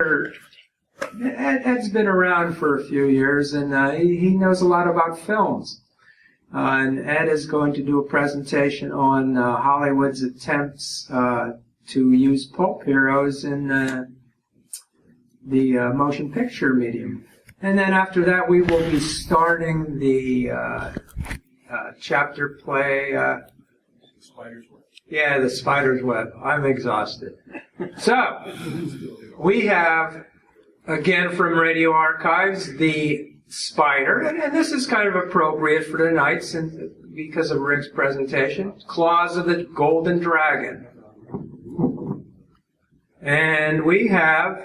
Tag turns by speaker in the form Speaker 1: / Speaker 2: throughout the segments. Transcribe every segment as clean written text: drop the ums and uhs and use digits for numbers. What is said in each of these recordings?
Speaker 1: Ed's been around for a few years, and he knows a lot about films. And Ed is going to do a presentation on Hollywood's attempts to use pulp heroes in the motion picture medium. And then after that, we will be starting the chapter play.
Speaker 2: Spider's Web.
Speaker 1: Yeah, the Spider's Web. I'm exhausted. So, we have, again from Radio Archives, the Spider, and this is kind of appropriate for tonight since, because of Rick's presentation, Claws of the Golden Dragon. And we have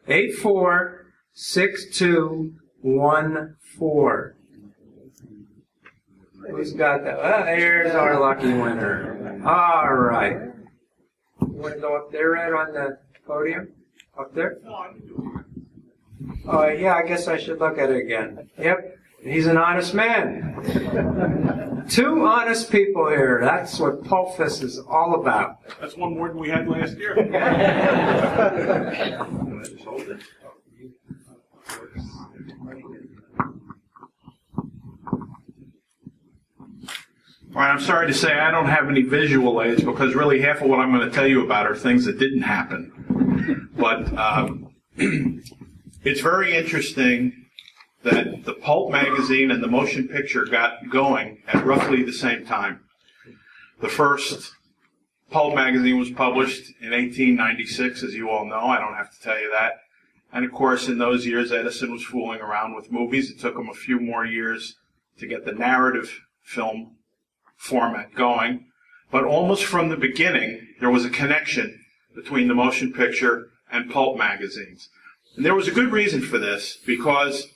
Speaker 1: 846214. Who's got that? Well, there's our lucky winner. All right. You want to go up there, Ed, on the podium? Up there? Oh, yeah, I guess I should look at it again. Yep, he's an honest man. Two honest people here. That's what Pulpfest is all about.
Speaker 2: That's one more than we had last year. Just hold it. All right, I'm sorry to say I don't have any visual aids because really half of what I'm going to tell you about are things that didn't happen. But it's very interesting that the Pulp magazine and the motion picture got going at roughly the same time. The first Pulp magazine was published in 1896, as you all know. I don't have to tell you that. And of course, in those years, Edison was fooling around with movies. It took him a few more years to get the narrative film format going. But almost from the beginning, there was a connection between the motion picture and Pulp magazines. And there was a good reason for this, because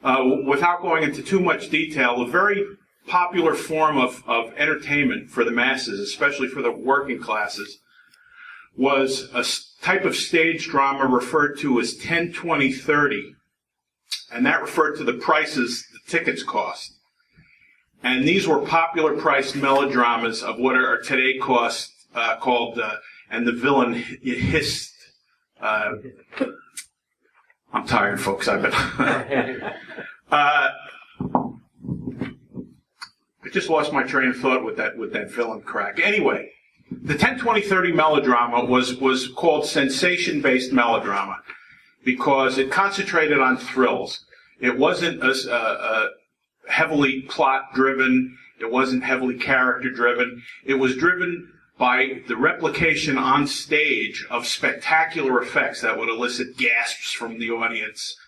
Speaker 2: without going into too much detail, a very popular form of entertainment for the masses, especially for the working classes, was a type of stage drama referred to as 10, 20, 30. And that referred to the prices the tickets cost. And these were popular priced melodramas of what are today called, and the villain hissed. I'm tired, folks. I've been. I just lost my train of thought with that villain crack. Anyway, the 10, 20, 30 melodrama was called sensation-based melodrama because it concentrated on thrills. It wasn't heavily plot-driven. It wasn't heavily character-driven. It was driven by the replication on stage of spectacular effects that would elicit gasps from the audience.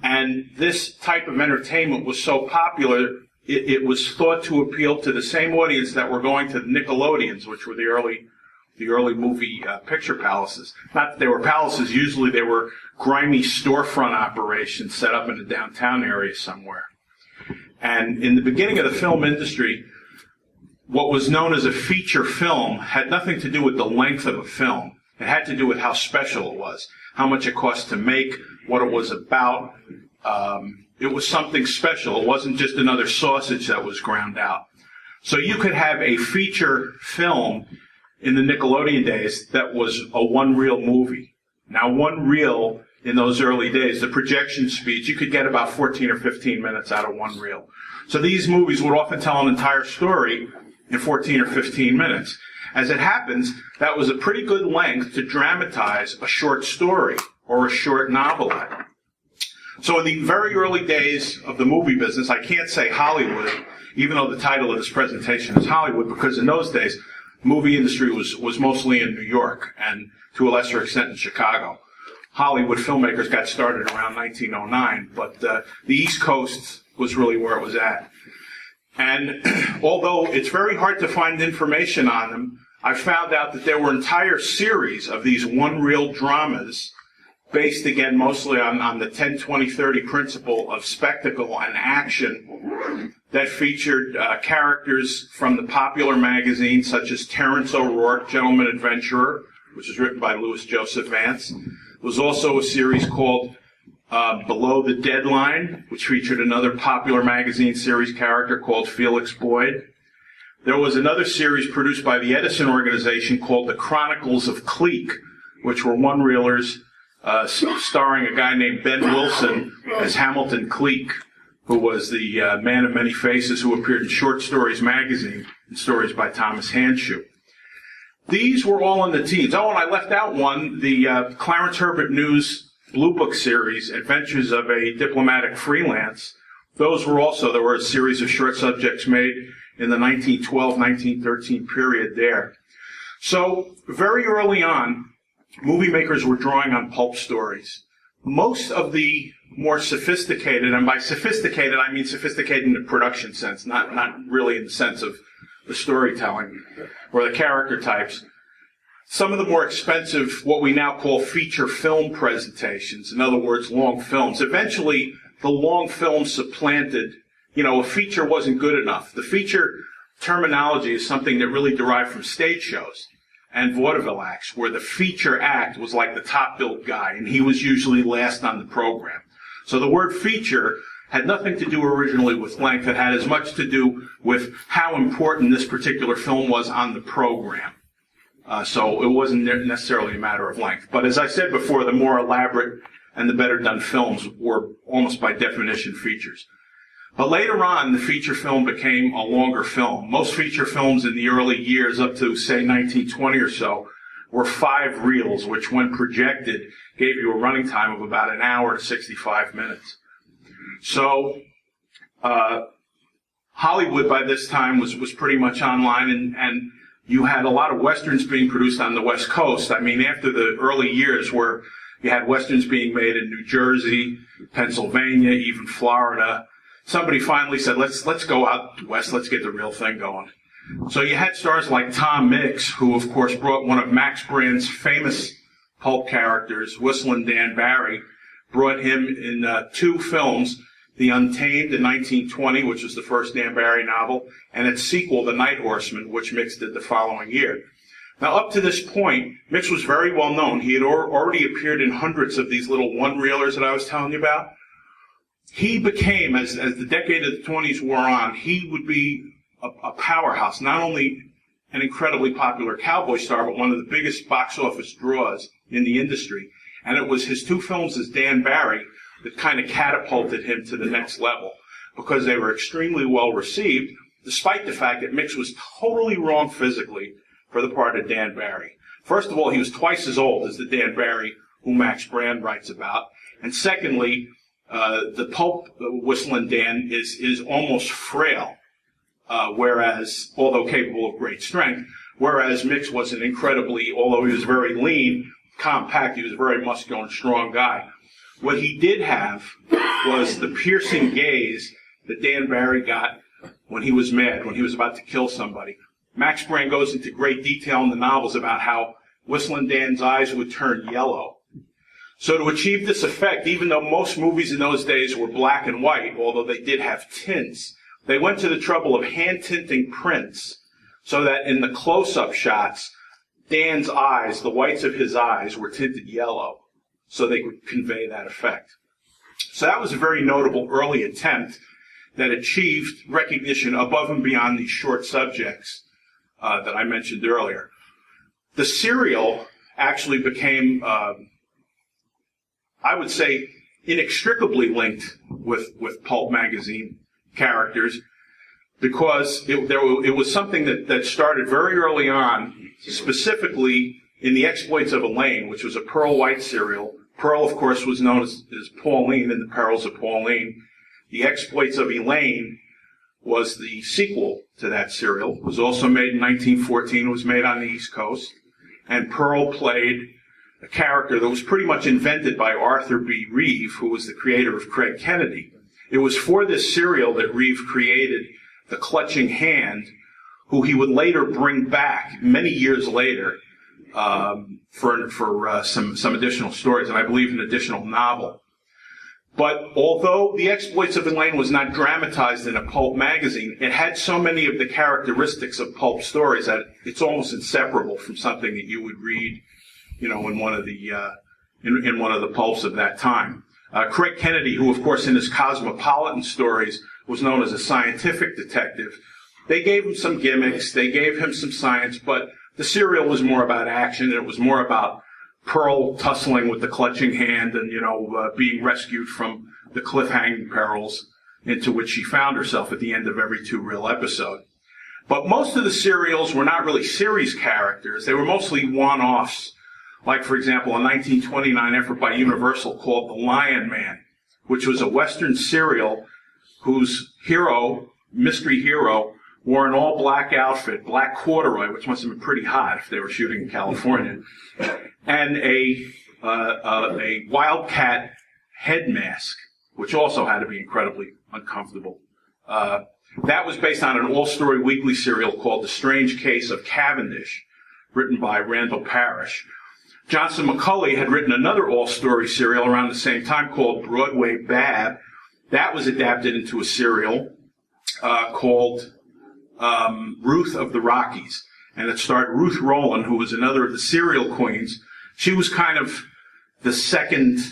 Speaker 2: And this type of entertainment was so popular, it was thought to appeal to the same audience that were going to the Nickelodeons, which were the early movie picture palaces. Not that they were palaces, usually they were grimy storefront operations set up in a downtown area somewhere. And in the beginning of the film industry, what was known as a feature film had nothing to do with the length of a film. It had to do with how special it was, how much it cost to make, what it was about. It was something special. It wasn't just another sausage that was ground out. So you could have a feature film in the Nickelodeon days that was a one-reel movie. Now, one reel in those early days, the projection speeds, you could get about 14 or 15 minutes out of one reel. So these movies would often tell an entire story in 14 or 15 minutes. As it happens, that was a pretty good length to dramatize a short story or a short novelette. So in the very early days of the movie business, I can't say Hollywood, even though the title of this presentation is Hollywood, because in those days, the movie industry was mostly in New York and to a lesser extent in Chicago. Hollywood filmmakers got started around 1909, but the East Coast was really where it was at. And although it's very hard to find information on them, I found out that there were entire series of these one-reel dramas based, again, mostly on the 10, 20, 30 principle of spectacle and action that featured characters from the popular magazines such as Terrence O'Rourke, Gentleman Adventurer, which was written by Louis Joseph Vance. There was also a series called Below the Deadline, which featured another popular magazine series character called Felix Boyd. There was another series produced by the Edison organization called The Chronicles of Clique, which were one-reelers starring a guy named Ben Wilson as Hamilton Cleek, who was the man of many faces who appeared in Short Stories magazine and stories by Thomas Handschuh. These were all in the teens. Oh, and I left out one, the Clarence Herbert News Blue Book series, Adventures of a Diplomatic Freelance. Those were also, there were a series of short subjects made in the 1912-1913 period there. So very early on, movie makers were drawing on pulp stories. Most of the more sophisticated, and by sophisticated I mean sophisticated in the production sense, not really in the sense of the storytelling or the character types. Some of the more expensive, what we now call feature film presentations, in other words, long films. Eventually, the long film supplanted, a feature wasn't good enough. The feature terminology is something that really derived from stage shows and vaudeville acts, where the feature act was like the top-billed guy, and he was usually last on the program. So the word feature had nothing to do originally with length. It had as much to do with how important this particular film was on the program. So it wasn't necessarily a matter of length. But as I said before, the more elaborate and the better done films were almost by definition features. But later on, the feature film became a longer film. Most feature films in the early years, up to, say, 1920 or so, were 5 reels, which when projected gave you a running time of about an hour to 65 minutes. So Hollywood by this time was pretty much online, and you had a lot of Westerns being produced on the West Coast. I mean, after the early years where you had Westerns being made in New Jersey, Pennsylvania, even Florida, somebody finally said, let's go out west, let's get the real thing going. So you had stars like Tom Mix, who of course brought one of Max Brandt's famous pulp characters, Whistlin' Dan Barry, brought him in 2 films, The Untamed in 1920, which was the first Dan Barry novel, and its sequel, The Night Horseman, which Mix did the following year. Now, up to this point, Mix was very well known. He had already appeared in hundreds of these little one-reelers that I was telling you about. He became, as the decade of the 20s wore on, he would be a powerhouse, not only an incredibly popular cowboy star, but one of the biggest box office draws in the industry. And it was his 2 films as Dan Barry that kind of catapulted him to the next level, because they were extremely well received, despite the fact that Mix was totally wrong physically for the part of Dan Barry. First of all, he was twice as old as the Dan Barry who Max Brand writes about. And secondly, the pulp Whistlin' Dan is almost frail, whereas, although capable of great strength, whereas Mix was an incredibly, although he was very lean, compact, he was a very muscular and strong guy. What he did have was the piercing gaze that Dan Barry got when he was mad, when he was about to kill somebody. Max Brand goes into great detail in the novels about how Whistlin' Dan's eyes would turn yellow. So to achieve this effect, even though most movies in those days were black and white, although they did have tints, they went to the trouble of hand-tinting prints so that in the close-up shots, Dan's eyes, the whites of his eyes, were tinted yellow so they could convey that effect. So that was a very notable early attempt that achieved recognition above and beyond these short subjects that I mentioned earlier. The serial actually became, I would say, inextricably linked with pulp magazine characters, because it was something that started very early on, specifically in The Exploits of Elaine, which was a Pearl White serial. Pearl, of course, was known as Pauline in The Perils of Pauline. The Exploits of Elaine was the sequel to that serial. It was also made in 1914. It was made on the East Coast. And Pearl played a character that was pretty much invented by Arthur B. Reeve, who was the creator of Craig Kennedy. It was for this serial that Reeve created the Clutching Hand, who he would later bring back many years later for some additional stories, and I believe an additional novel. But although The Exploits of Elaine was not dramatized in a pulp magazine, it had so many of the characteristics of pulp stories that it's almost inseparable from something that you would read, in one of the pulps of that time. Craig Kennedy, who of course in his Cosmopolitan stories was known as a scientific detective, they gave him some gimmicks, they gave him some science, but the serial was more about action, and it was more about Pearl tussling with the clutching hand and, being rescued from the cliff-hanging perils into which she found herself at the end of every two-reel episode. But most of the serials were not really series characters. They were mostly one-offs. Like, for example, a 1929 effort by Universal called The Lion Man, which was a Western serial whose hero, mystery hero, wore an all-black outfit, black corduroy, which must have been pretty hot if they were shooting in California, and a wildcat head mask, which also had to be incredibly uncomfortable. That was based on an all-story weekly serial called The Strange Case of Cavendish, written by Randall Parrish. Johnson McCulley had written another all-story serial around the same time called Broadway Bab. That was adapted into a serial called Ruth of the Rockies. And it starred Ruth Rowland, who was another of the serial queens. She was kind of the second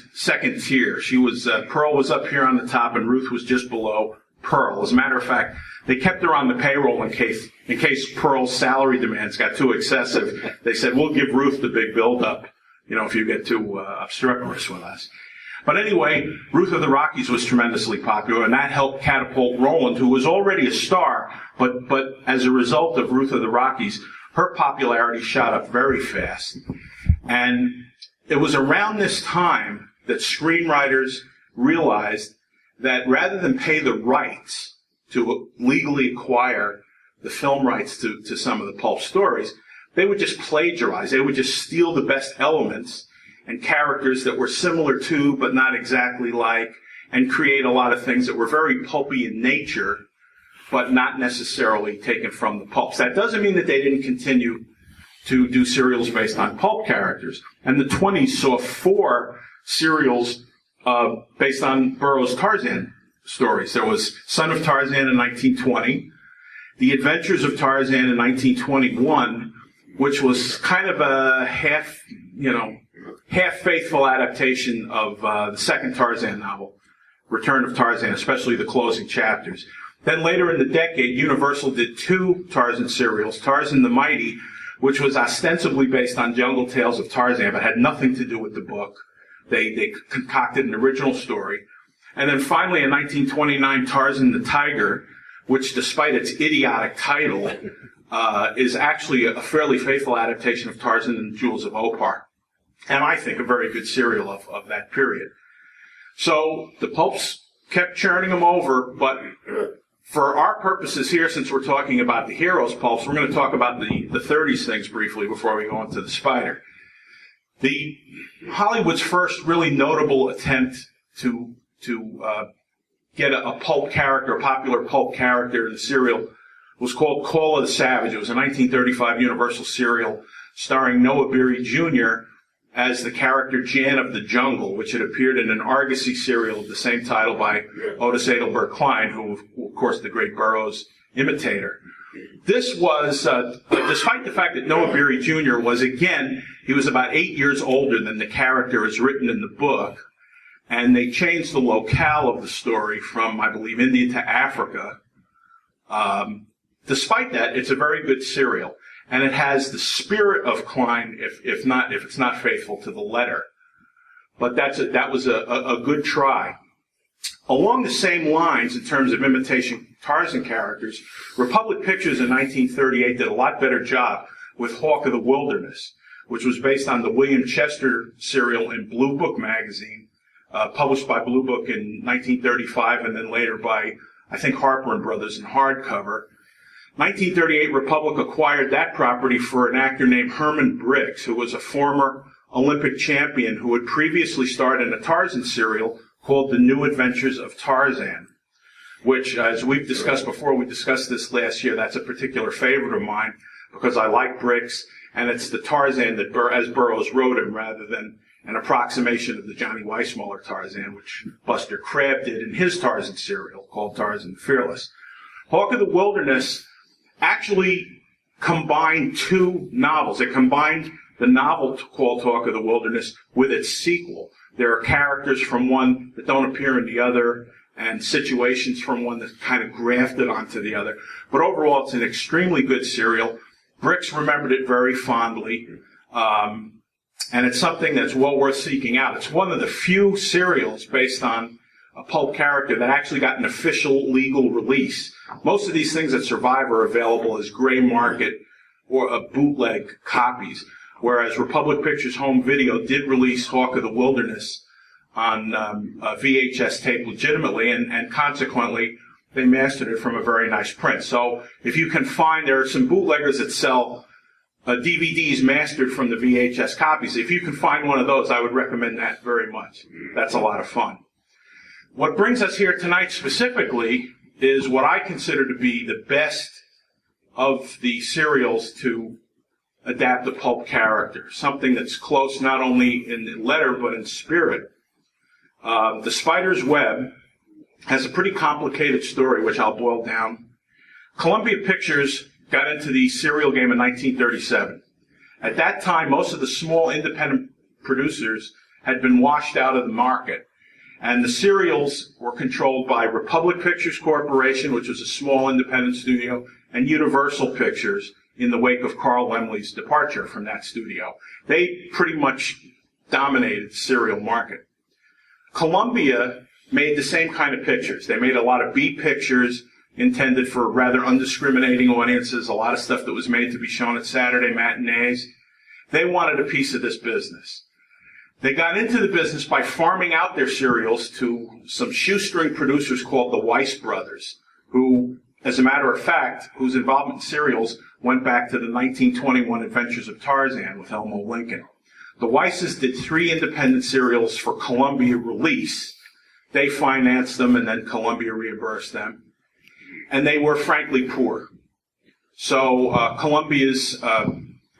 Speaker 2: tier. She was, Pearl was up here on the top and Ruth was just below Pearl. As a matter of fact, they kept her on the payroll in case Pearl's salary demands got too excessive. They said, we'll give Ruth the big build-up, if you get too obstreperous with us. But anyway, Ruth of the Rockies was tremendously popular, and that helped catapult Rowland, who was already a star, but as a result of Ruth of the Rockies, her popularity shot up very fast. And it was around this time that screenwriters realized that rather than pay the rights to legally acquire the film rights to some of the Pulp stories, they would just plagiarize. They would just steal the best elements and characters that were similar to but not exactly like, and create a lot of things that were very pulpy in nature, but not necessarily taken from the pulps. That doesn't mean that they didn't continue to do serials based on pulp characters. And the 20s saw 4 serials based on Burroughs' Tarzan stories. There was Son of Tarzan in 1920, The Adventures of Tarzan in 1921, which was kind of a half faithful adaptation of the second Tarzan novel, Return of Tarzan, especially the closing chapters. Then later in the decade, Universal did 2 Tarzan serials, Tarzan the Mighty, which was ostensibly based on Jungle Tales of Tarzan, but had nothing to do with the book. They concocted an original story. And then finally, in 1929, Tarzan the Tiger, which despite its idiotic title, is actually a fairly faithful adaptation of Tarzan and the Jewels of Opar. And I think a very good serial of that period. So the Pulps kept churning them over, but for our purposes here, since we're talking about the Heroes Pulps, we're going to talk about the 30s things briefly before we go into the Spider. The Hollywood's first really notable attempt to get a pulp character, a popular pulp character in the serial, was called Call of the Savage. It was a 1935 Universal serial starring Noah Beery Jr. as the character Jan of the Jungle, which had appeared in an Argosy serial of the same title by Otis Adelbert Kline, who, of course, the great Burroughs imitator. This was, despite the fact that Noah Beery Jr. was, again, he was about 8 years older than the character as written in the book, and they changed the locale of the story from, I believe, India to Africa. Despite that, it's a very good serial, and it has the spirit of Kline, if it's not faithful to the letter. But that was a good try. Along the same lines, in terms of imitation Tarzan characters, Republic Pictures in 1938 did a lot better job with Hawk of the Wilderness, which was based on the William Chester serial in Blue Book magazine, published by Blue Book in 1935 and then later by, I think, Harper and Brothers in hardcover. 1938, Republic acquired that property for an actor named Herman Briggs, who was a former Olympic champion who had previously starred in a Tarzan serial called The New Adventures of Tarzan, which, as we've discussed before, we discussed this last year, that's a particular favorite of mine because I like Briggs, and it's the Tarzan that as Burroughs wrote him rather than an approximation of the Johnny Weissmuller Tarzan, which Buster Crabbe did in his Tarzan serial called Tarzan Fearless. Hawk of the Wilderness actually combined 2 novels. It combined the novel called Hawk of the Wilderness with its sequel. There are characters from one that don't appear in the other, and situations from one that's kind of grafted onto the other. But overall, it's an extremely good serial. Bricks remembered it very fondly. and it's something that's well worth seeking out. It's one of the few serials based on a pulp character that actually got an official legal release. Most of these things that survive are available as gray market or bootleg copies, whereas Republic Pictures Home Video did release Hawk of the Wilderness on VHS tape legitimately, and consequently they mastered it from a very nice print. So if you can find, there are some bootleggers that sell DVDs mastered from the VHS copies. If you can find one of those, I would recommend that very much. That's a lot of fun. What brings us here tonight specifically is what I consider to be the best of the serials to adapt the pulp character, something that's close not only in letter but in spirit. The Spider's Web has a pretty complicated story, which I'll boil down. Columbia Pictures got into the serial game in 1937. At that time, most of the small independent producers had been washed out of the market, and the serials were controlled by Republic Pictures Corporation, which was a small independent studio, and Universal Pictures in the wake of Carl Laemmle's departure from that studio. They pretty much dominated the serial market. Columbia made the same kind of pictures. They made a lot of B pictures intended for rather undiscriminating audiences, a lot of stuff that was made to be shown at Saturday matinees. They wanted a piece of this business. They got into the business by farming out their serials to some shoestring producers called the Weiss brothers, who, as a matter of fact, whose involvement in serials went back to the 1921 Adventures of Tarzan with Elmo Lincoln. The Weisses did 3 independent serials for Columbia release. They financed them, and then Columbia reimbursed them. And they were frankly poor. So Columbia's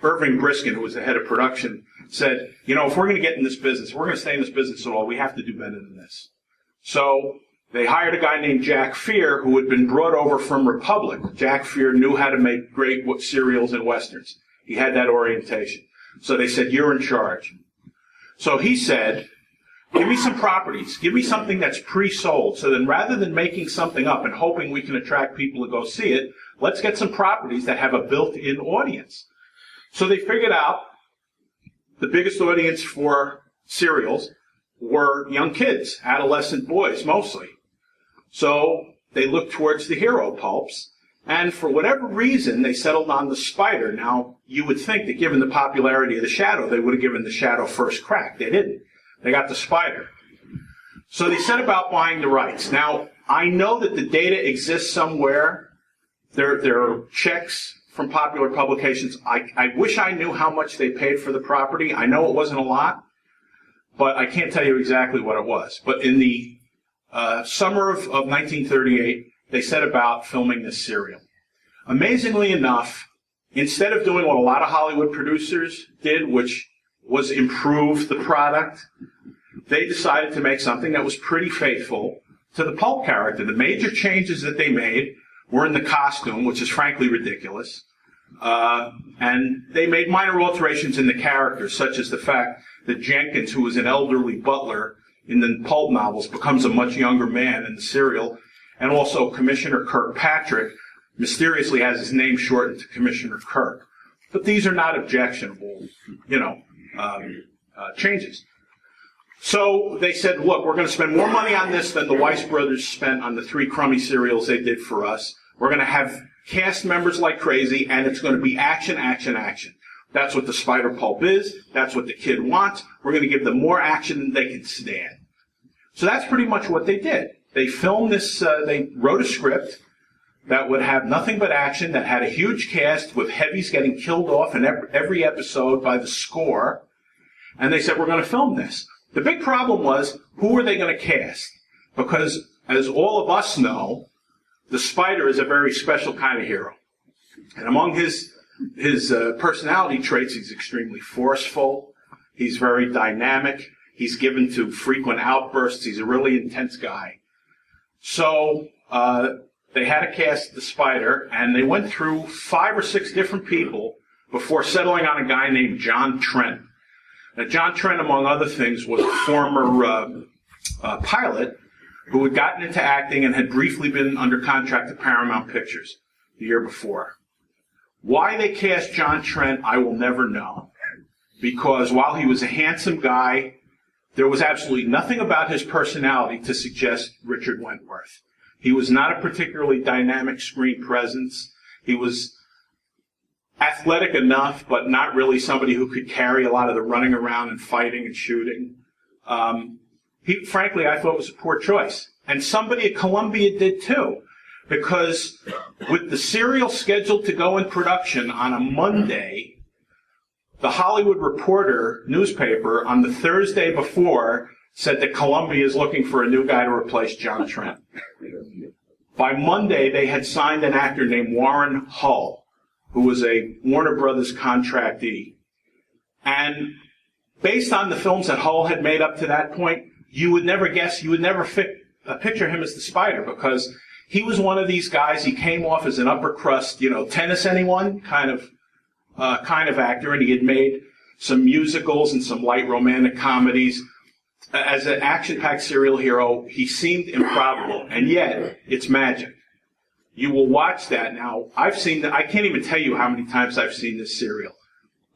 Speaker 2: Irving Briskin, who was the head of production, said, you know, if we're going to get in this business, if we're going to stay in this business at all, we have to do better than this. So they hired a guy named Jack Fear, who had been brought over from Republic. Jack Fear knew how to make great serials and westerns. He had that orientation. So they said, you're in charge. So he said, give me some properties. Give me something that's pre-sold. So then rather than making something up and hoping we can attract people to go see it, let's get some properties that have a built-in audience. So they figured out the biggest audience for serials were young kids, adolescent boys mostly. So they looked towards the Hero Pulps, and for whatever reason, they settled on the Spider. Now, you would think that given the popularity of the Shadow, they would have given the Shadow first crack. They didn't. They got the Spider. So they set about buying the rights. Now, I know that the data exists somewhere. There are checks from popular publications. I wish I knew how much they paid for the property. I know it wasn't a lot, but I can't tell you exactly what it was. But in the summer of 1938, they set about filming this serial. Amazingly enough, instead of doing what a lot of Hollywood producers did, which was improve the product, they decided to make something that was pretty faithful to the pulp character. The major changes that they made were in the costume, which is frankly ridiculous, and they made minor alterations in the character, such as the fact that Jenkins, who was an elderly butler in the pulp novels, becomes a much younger man in the serial, and also Commissioner Kirkpatrick mysteriously has his name shortened to Commissioner Kirk. But these are not objectionable, changes. So they said, look, we're going to spend more money on this than the Weiss brothers spent on the 3 crummy serials they did for us. We're going to have cast members like crazy, and it's going to be action, action, action. That's what the Spider Pulp is. That's what the kid wants. We're going to give them more action than they can stand. So that's pretty much what they did. They filmed this, they wrote a script that would have nothing but action, that had a huge cast with heavies getting killed off in every episode by the score. And they said, we're going to film this. The big problem was, who are they going to cast? Because, as all of us know, the Spider is a very special kind of hero. And among his personality traits, he's extremely forceful. He's very dynamic. He's given to frequent outbursts. He's a really intense guy. So they had to cast the Spider, and they went through 5 or 6 different people before settling on a guy named John Trent. Now, John Trent, among other things, was a former pilot who had gotten into acting and had briefly been under contract to Paramount Pictures the year before. Why they cast John Trent, I will never know. because while he was a handsome guy, there was absolutely nothing about his personality to suggest Richard Wentworth. He was not a particularly dynamic screen presence. He was athletic enough, but not really somebody who could carry a lot of the running around and fighting and shooting. Frankly, I thought it was a poor choice. And somebody at Columbia did too, because with the serial scheduled to go in production on a Monday, the Hollywood Reporter newspaper on the Thursday before said that Columbia is looking for a new guy to replace John Trent. By Monday, they had signed an actor named Warren Hull, who was a Warner Brothers contractee. And based on the films that Hull had made up to that point, you would never picture him as the Spider, because he was one of these guys. He came off as an upper crust, tennis anyone kind of actor, and he had made some musicals and some light romantic comedies. As an action-packed serial hero, he seemed improbable, and yet it's magic. You will watch that now. I've seen that. I can't even tell you how many times I've seen this serial.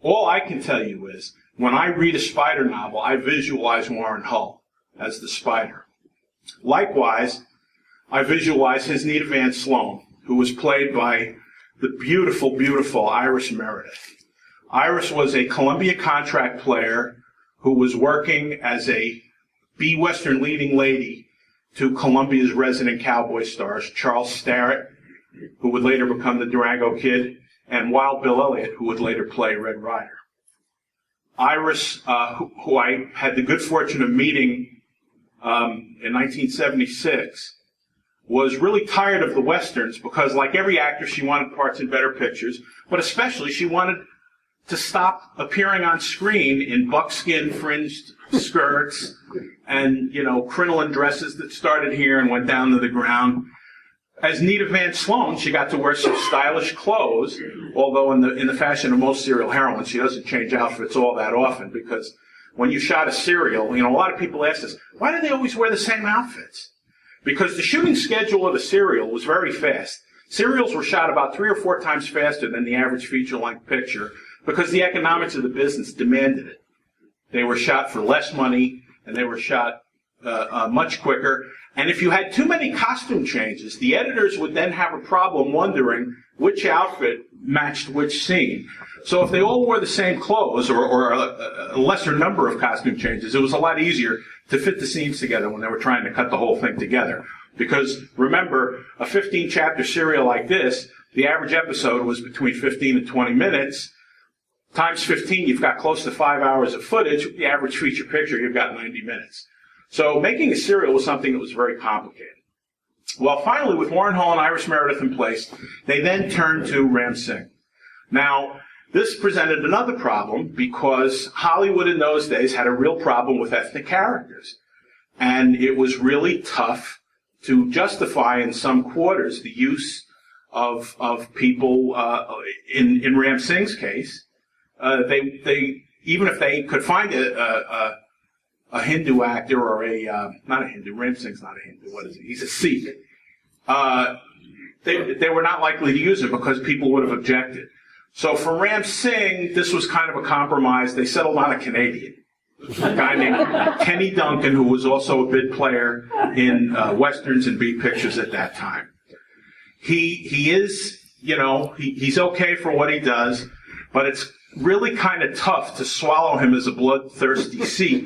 Speaker 2: All I can tell you is, when I read a Spider novel, I visualize Warren Hull as the Spider. Likewise, I visualize his Nita Van Sloan, who was played by the beautiful, beautiful Iris Meredith. Iris was a Columbia contract player who was working as a B-Western leading lady to Columbia's resident cowboy stars, Charles Starrett, who would later become the Durango Kid, and Wild Bill Elliott, who would later play Red Ryder. Iris, who I had the good fortune of meeting in 1976, was really tired of the Westerns because, like every actor, she wanted parts in better pictures, but especially she wanted to stop appearing on screen in buckskin fringed skirts and, crinoline dresses that started here and went down to the ground. As Nita Van Sloan, she got to wear some stylish clothes, although in the fashion of most serial heroines, she doesn't change outfits all that often, because when you shot a serial, a lot of people ask us, why do they always wear the same outfits? Because the shooting schedule of a serial was very fast. Serials were shot about 3 or 4 times faster than the average feature-length picture because the economics of the business demanded it. They were shot for less money, and they were shot much quicker. And if you had too many costume changes, the editors would then have a problem wondering which outfit matched which scene. So if they all wore the same clothes or a lesser number of costume changes, it was a lot easier to fit the scenes together when they were trying to cut the whole thing together. Because remember, a 15-chapter serial like this, the average episode was between 15 and 20 minutes. Times 15, you've got close to 5 hours of footage. The average feature picture, you've got 90 minutes. So making a serial was something that was very complicated. Well, finally, with Warren Hull and Iris Meredith in place, they then turned to Ram Singh. Now, this presented another problem because Hollywood in those days had a real problem with ethnic characters. And it was really tough to justify in some quarters the use of people, in Ram Singh's case. They even if they could find a Hindu actor or not a Hindu, Ram Singh's not a Hindu, what is he? He's a Sikh. They were not likely to use it because people would have objected. So for Ram Singh, this was kind of a compromise. They settled on a Canadian, a guy named Kenny Duncan, who was also a bid player in Westerns and B pictures at that time. He is, he's okay for what he does, but it's really kind of tough to swallow him as a bloodthirsty Sikh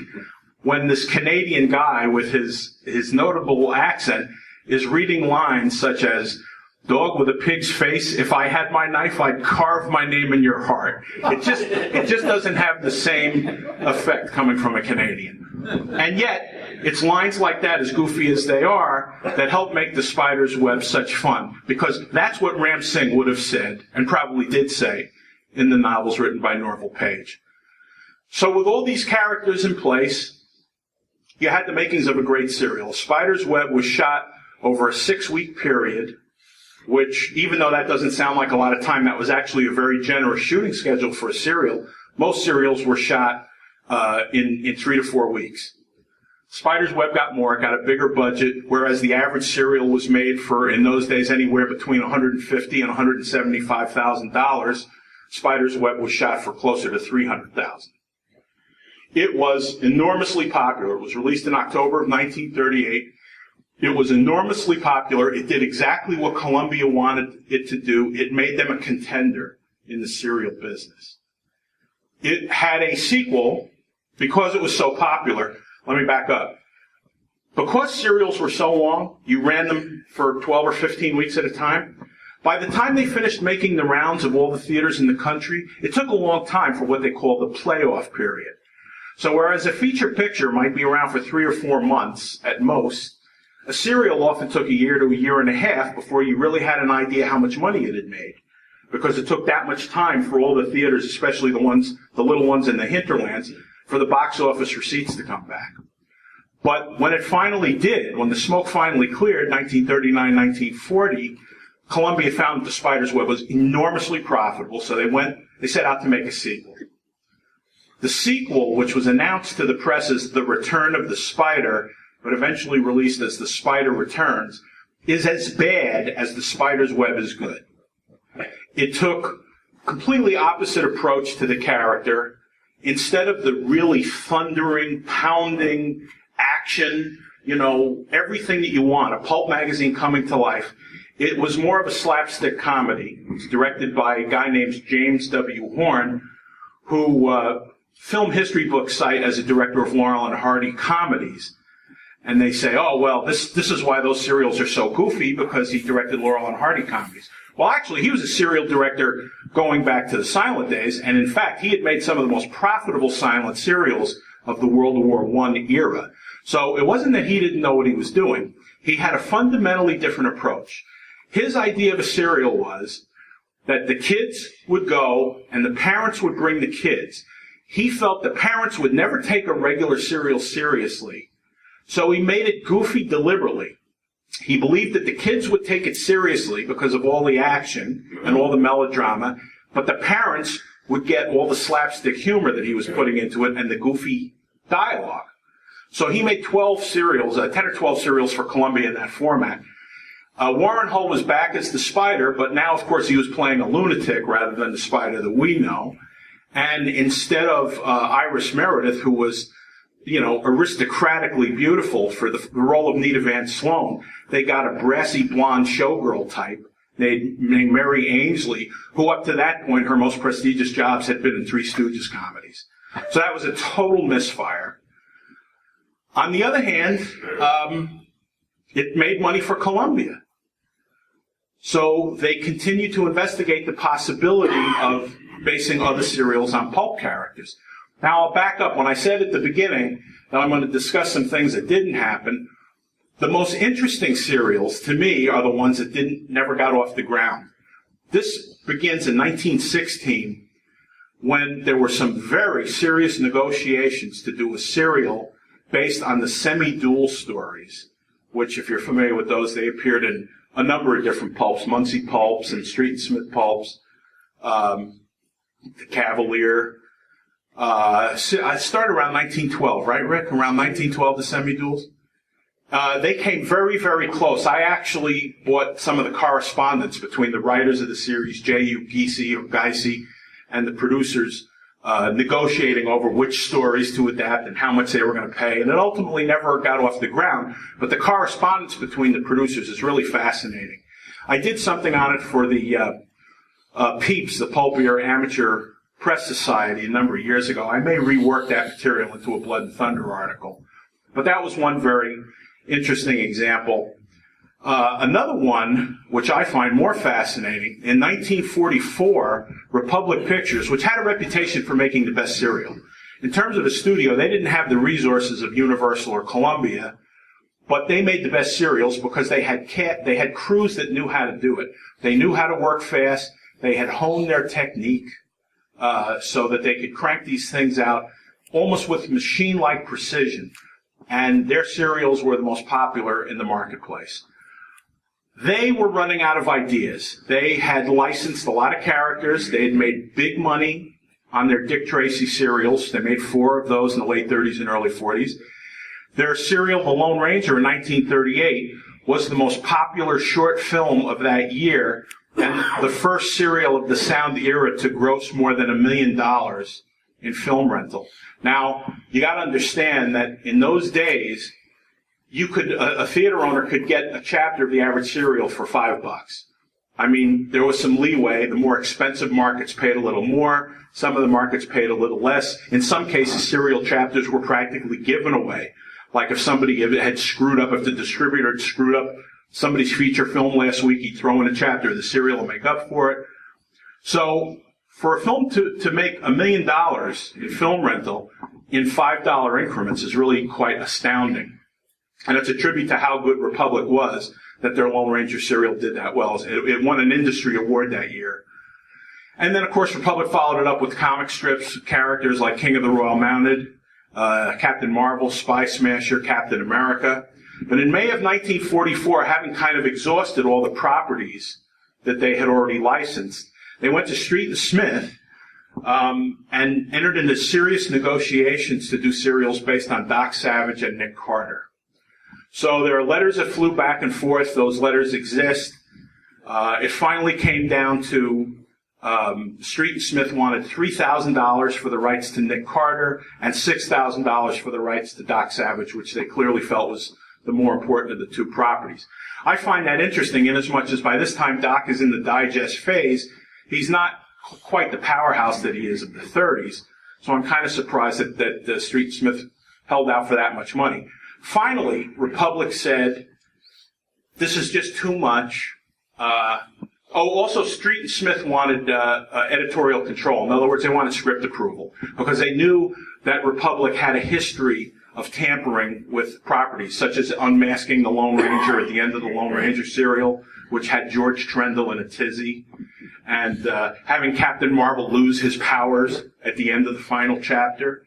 Speaker 2: when this Canadian guy with his notable accent is reading lines such as, "Dog with a pig's face, if I had my knife, I'd carve my name in your heart." It just doesn't have the same effect coming from a Canadian. And yet, it's lines like that, as goofy as they are, that help make the Spider's Web such fun. Because that's what Ram Singh would have said, and probably did say, in the novels written by Norval Page. So with all these characters in place, you had the makings of a great serial. Spider's Web was shot over a 6-week period, which, even though that doesn't sound like a lot of time, that was actually a very generous shooting schedule for a serial. Most serials were shot in 3 to 4 weeks. Spider's Web got more, got a bigger budget, whereas the average serial was made for, in those days, anywhere between $150,000 and $175,000. Spider's Web was shot for closer to $300,000. It was enormously popular. It was released in October of 1938. It was enormously popular. It did exactly what Columbia wanted it to do. It made them a contender in the cereal business. It had a sequel because it was so popular. Let me back up. Because cereals were so long, you ran them for 12 or 15 weeks at a time. By the time they finished making the rounds of all the theaters in the country, it took a long time for what they call the playoff period. So whereas a feature picture might be around for 3 or 4 months at most, a serial often took a year to a year and a half before you really had an idea how much money it had made, because it took that much time for all the theaters, especially the little ones in the hinterlands, for the box office receipts to come back. But when it finally did, when the smoke finally cleared, 1939, 1940, Columbia found that The Spider's Web was enormously profitable, so they set out to make a sequel. The sequel, which was announced to the press as The Return of the Spider, but eventually released as The Spider Returns, is as bad as The Spider's Web is good. It took a completely opposite approach to the character. Instead of the really thundering, pounding action, everything that you want, a pulp magazine coming to life, it was more of a slapstick comedy. It was directed by a guy named James W. Horn, who film history books cite as a director of Laurel and Hardy comedies. And they say, oh, well, this is why those serials are so goofy, because he directed Laurel and Hardy comedies. Well, actually, he was a serial director going back to the silent days, and in fact, he had made some of the most profitable silent serials of the World War I era. So it wasn't that he didn't know what he was doing. He had a fundamentally different approach. His idea of a serial was that the kids would go and the parents would bring the kids. He felt the parents would never take a regular serial seriously, so he made it goofy deliberately. He believed that the kids would take it seriously because of all the action and all the melodrama, but the parents would get all the slapstick humor that he was putting into it and the goofy dialogue. So he made 12 serials, 10 or 12 serials for Columbia in that format. Warren Hull was back as the Spider, but now, of course, he was playing a lunatic rather than the Spider that we know. And instead of Iris Meredith, who was, aristocratically beautiful for the role of Nita Van Sloan, they got a brassy blonde showgirl type named Mary Ainsley, who up to that point, her most prestigious jobs had been in Three Stooges comedies. So that was a total misfire. On the other hand, it made money for Columbia. So they continued to investigate the possibility of basing other serials on pulp characters. Now, I'll back up. When I said at the beginning that I'm going to discuss some things that didn't happen, the most interesting serials, to me, are the ones that never got off the ground. This begins in 1916, when there were some very serious negotiations to do a serial based on the semi-duel stories, which, if you're familiar with those, they appeared in a number of different pulps, Muncie Pulps and Street and Smith Pulps, the Cavalier. I started around 1912, right, Rick? Around 1912, the semi-duels? They came very, very close. I actually bought some of the correspondence between the writers of the series, J.U. Geisey, and the producers, negotiating over which stories to adapt and how much they were going to pay. And it ultimately never got off the ground, but the correspondence between the producers is really fascinating. I did something on it for the Peeps, the Pulpier Amateur Press Society, a number of years ago. I may rework that material into a Blood and Thunder article. But that was one very interesting example. Another one, which I find more fascinating, in 1944, Republic Pictures, which had a reputation for making the best serial. In terms of a studio, they didn't have the resources of Universal or Columbia, but they made the best serials because they had crews that knew how to do it. They knew how to work fast. They had honed their technique so that they could crank these things out almost with machine-like precision. And their serials were the most popular in the marketplace. They were running out of ideas. They had licensed a lot of characters. They had made big money on their Dick Tracy serials. They made 4 of those in the late 30s and early 40s. Their serial, The Lone Ranger, in 1938, was the most popular short film of that year, and the first serial of the sound era to gross more than $1 million in film rental. Now, you got to understand that in those days, a theater owner could get a chapter of the average serial for $5. I mean, there was some leeway. The more expensive markets paid a little more. Some of the markets paid a little less. In some cases, serial chapters were practically given away. Like if somebody had screwed up, if the distributor had screwed up somebody's feature film last week, he'd throw in a chapter, the serial will make up for it. So for a film to make $1 million in film rental in $5 increments is really quite astounding. And it's a tribute to how good Republic was that their Lone Ranger serial did that well. It won an industry award that year. And then, of course, Republic followed it up with comic strips, characters like King of the Royal Mounted, Captain Marvel, Spy Smasher, Captain America. But in May of 1944, having kind of exhausted all the properties that they had already licensed, they went to Street and Smith and entered into serious negotiations to do serials based on Doc Savage and Nick Carter. So there are letters that flew back and forth. Those letters exist. It finally came down to Street and Smith wanted $3,000 for the rights to Nick Carter and $6,000 for the rights to Doc Savage, which they clearly felt was the more important of the two properties. I find that interesting inasmuch as by this time Doc is in the digest phase. He's not quite the powerhouse that he is of the 30s. So I'm kind of surprised that Street and Smith held out for that much money. Finally, Republic said, this is just too much. Also, Street and Smith wanted editorial control. In other words, they wanted script approval because they knew that Republic had a history of tampering with properties, such as unmasking the Lone Ranger at the end of the Lone Ranger serial, which had George Trendle in a tizzy, and having Captain Marvel lose his powers at the end of the final chapter.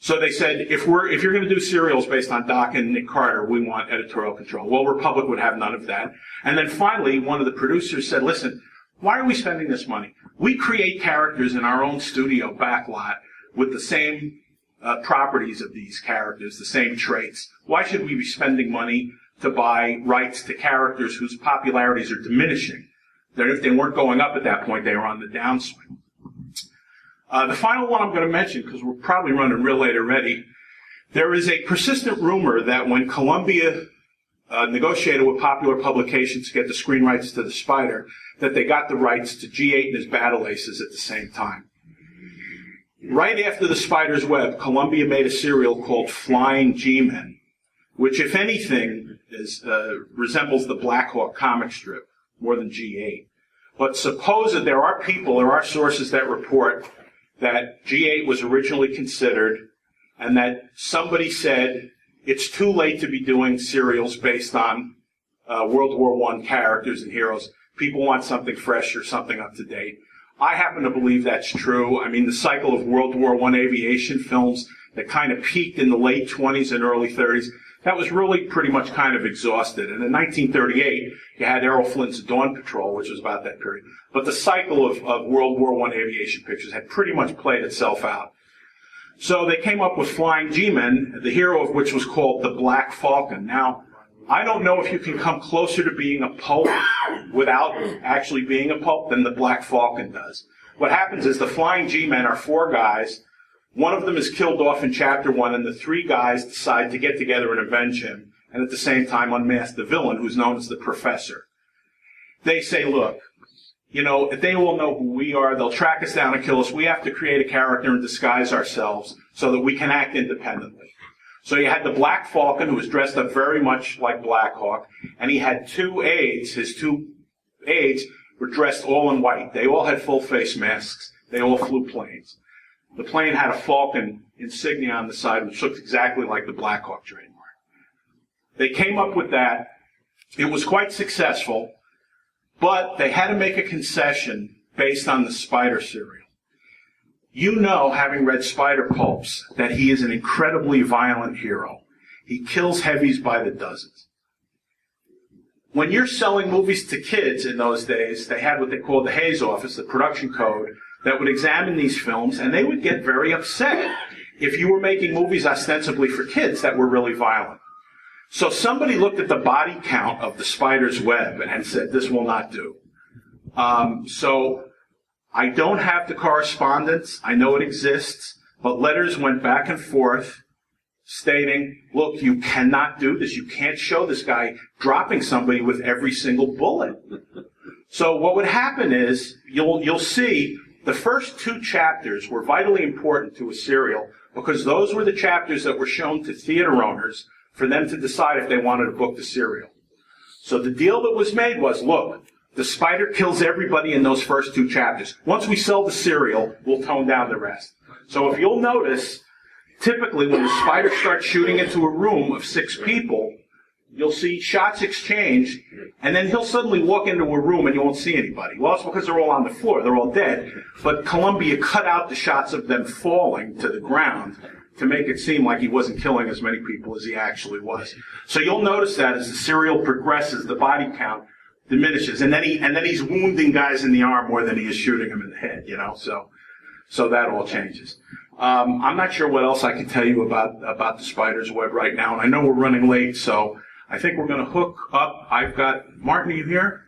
Speaker 2: So they said, if you're going to do serials based on Doc and Nick Carter, we want editorial control. Well, Republic would have none of that. And then finally, one of the producers said, listen, why are we spending this money? We create characters in our own studio backlot with the same properties of these characters, the same traits. Why should we be spending money to buy rights to characters whose popularities are diminishing? That if they weren't going up at that point, they were on the downswing. The final one I'm going to mention, because we're probably running real late already, there is a persistent rumor that when Columbia negotiated with Popular Publications to get the screen rights to The Spider, that they got the rights to G8 and his Battle Aces at the same time. Right after The Spider's Web, Columbia made a serial called Flying G-Men, which, if anything, resembles the Black Hawk comic strip more than G8. But suppose that there are sources that report that G8 was originally considered, and that somebody said it's too late to be doing serials based on World War I characters and heroes. People want something fresh or something up to date. I happen to believe that's true. I mean, the cycle of World War I aviation films that kind of peaked in the late 20s and early 30s, that was really pretty much kind of exhausted. And in 1938, you had Errol Flynn's Dawn Patrol, which was about that period. But the cycle of World War I aviation pictures had pretty much played itself out. So they came up with Flying G-Men, the hero of which was called the Black Falcon. Now, I don't know if you can come closer to being a pulp without actually being a pulp than the Black Falcon does. What happens is the Flying G-Men are 4 guys. One of them is killed off in Chapter 1, and the 3 guys decide to get together and avenge him, and at the same time unmask the villain, who's known as the Professor. They say, look, you know, they will know who we are. They'll track us down and kill us. We have to create a character and disguise ourselves so that we can act independently. So you had the Black Falcon, who was dressed up very much like Black Hawk, and he had 2 aides. His 2 aides were dressed all in white. They all had full face masks. They all flew planes. The plane had a Falcon insignia on the side, which looked exactly like the Black Hawk trademark. They came up with that. It was quite successful, but they had to make a concession based on the Spider serial. You know, having read Spider Pulps, that he is an incredibly violent hero. He kills heavies by the dozens. When you're selling movies to kids in those days, they had what they called the Hays Office, the production code, that would examine these films, and they would get very upset if you were making movies ostensibly for kids that were really violent. So somebody looked at the body count of the Spider's Web and said, this will not do. So I don't have the correspondence. I know it exists, but letters went back and forth stating, look, you cannot do this. You can't show this guy dropping somebody with every single bullet. So what would happen is, you'll see the first 2 chapters were vitally important to a serial because those were the chapters that were shown to theater owners for them to decide if they wanted to book the serial. So the deal that was made was, look, the spider kills everybody in those first 2 chapters. Once we sell the serial, we'll tone down the rest. So if you'll notice, typically when the spider starts shooting into a room of 6 people, you'll see shots exchanged, and then he'll suddenly walk into a room and you won't see anybody. Well, it's because they're all on the floor. They're all dead. But Columbia cut out the shots of them falling to the ground to make it seem like he wasn't killing as many people as he actually was. So you'll notice that as the serial progresses, the body count diminishes, and then he's wounding guys in the arm more than he is shooting them in the head. So that all changes. I'm not sure what else I can tell you about the spider's web right now, and I know we're running late, so I think we're going to hook up. I've got Martin. Are you here?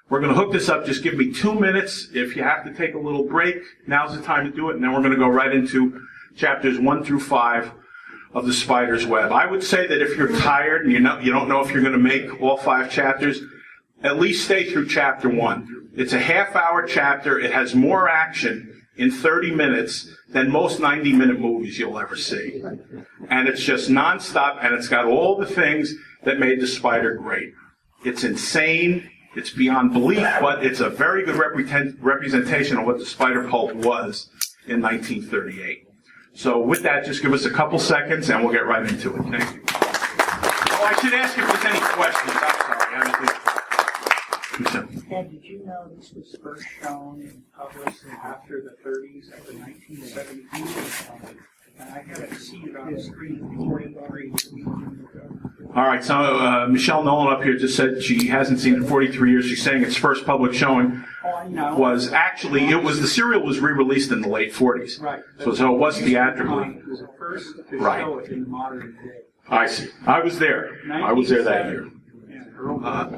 Speaker 2: We're going to hook this up. Just give me 2 minutes. If you have to take a little break, now's the time to do it, and then we're going to go right into chapters 1 through 5 of the spider's web. I would say that if you're tired and you don't know if you're going to make all 5 chapters, at least stay through chapter 1. It's a half-hour chapter. It has more action in 30 minutes than most 90-minute movies you'll ever see. And it's just nonstop, and it's got all the things that made the spider great. It's insane. It's beyond belief, but it's a very good representation of what the spider pulp was in 1938. So with that, just give us a couple seconds, and we'll get right into it. Thank you. Oh, I should ask if there's any questions. I'm sorry.
Speaker 3: Ed, did you know this was first shown and published after the 30s of the 1970s? And I haven't seen it on the screen for 43 years.
Speaker 2: All right, so Michelle Nolan up here just said she hasn't seen it in 43 years. She's saying its first public showing was actually, the serial was re-released in the late 40s.
Speaker 3: Right.
Speaker 2: So it was theatrically.
Speaker 3: It was the first to show it in the modern day.
Speaker 2: I see. I was there. I was there that year.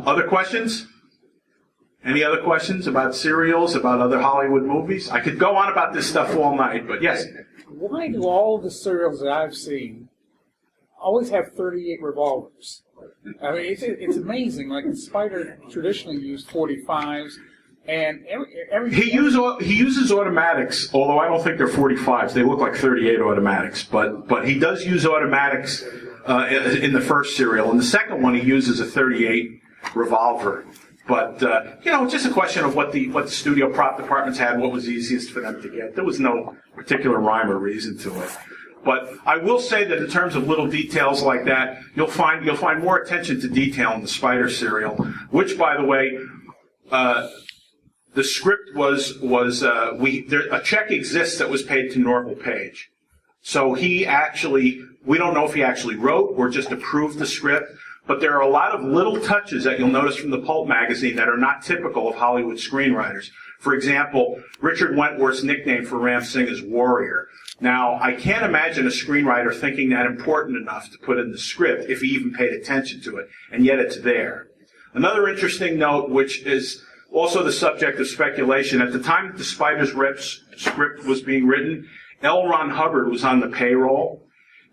Speaker 2: Other questions? Any other questions about serials, about other Hollywood movies? I could go on about this stuff all night, but yes.
Speaker 4: Why do all the serials that I've seen always have 38 revolvers? I mean, it's amazing. Like, Spider traditionally used 45s, and every
Speaker 2: he uses automatics, although I don't think they're 45s. They look like 38 automatics, but he does use automatics in the first serial. In the second one, he uses a 38 revolver. But, it's just a question of what the studio prop departments had, what was easiest for them to get. There was no particular rhyme or reason to it. But I will say that in terms of little details like that, you'll find more attention to detail in the Spider serial, which, by the way, the script was a check exists that was paid to Norval Page. So we don't know if he actually wrote or just approved the script. But there are a lot of little touches that you'll notice from the Pulp magazine that are not typical of Hollywood screenwriters. For example, Richard Wentworth's nickname for Ram Singh is Warrior. Now, I can't imagine a screenwriter thinking that important enough to put in the script if he even paid attention to it, and yet it's there. Another interesting note, which is also the subject of speculation, at the time that the Spider's script was being written, L. Ron Hubbard was on the payroll.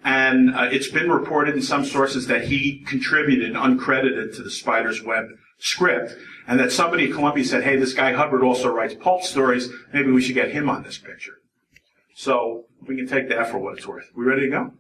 Speaker 2: And it's been reported in some sources that he contributed uncredited to the Spider's Web script, and that somebody at Columbia said, hey, this guy Hubbard also writes pulp stories, maybe we should get him on this picture. So we can take that for what it's worth. We ready to go?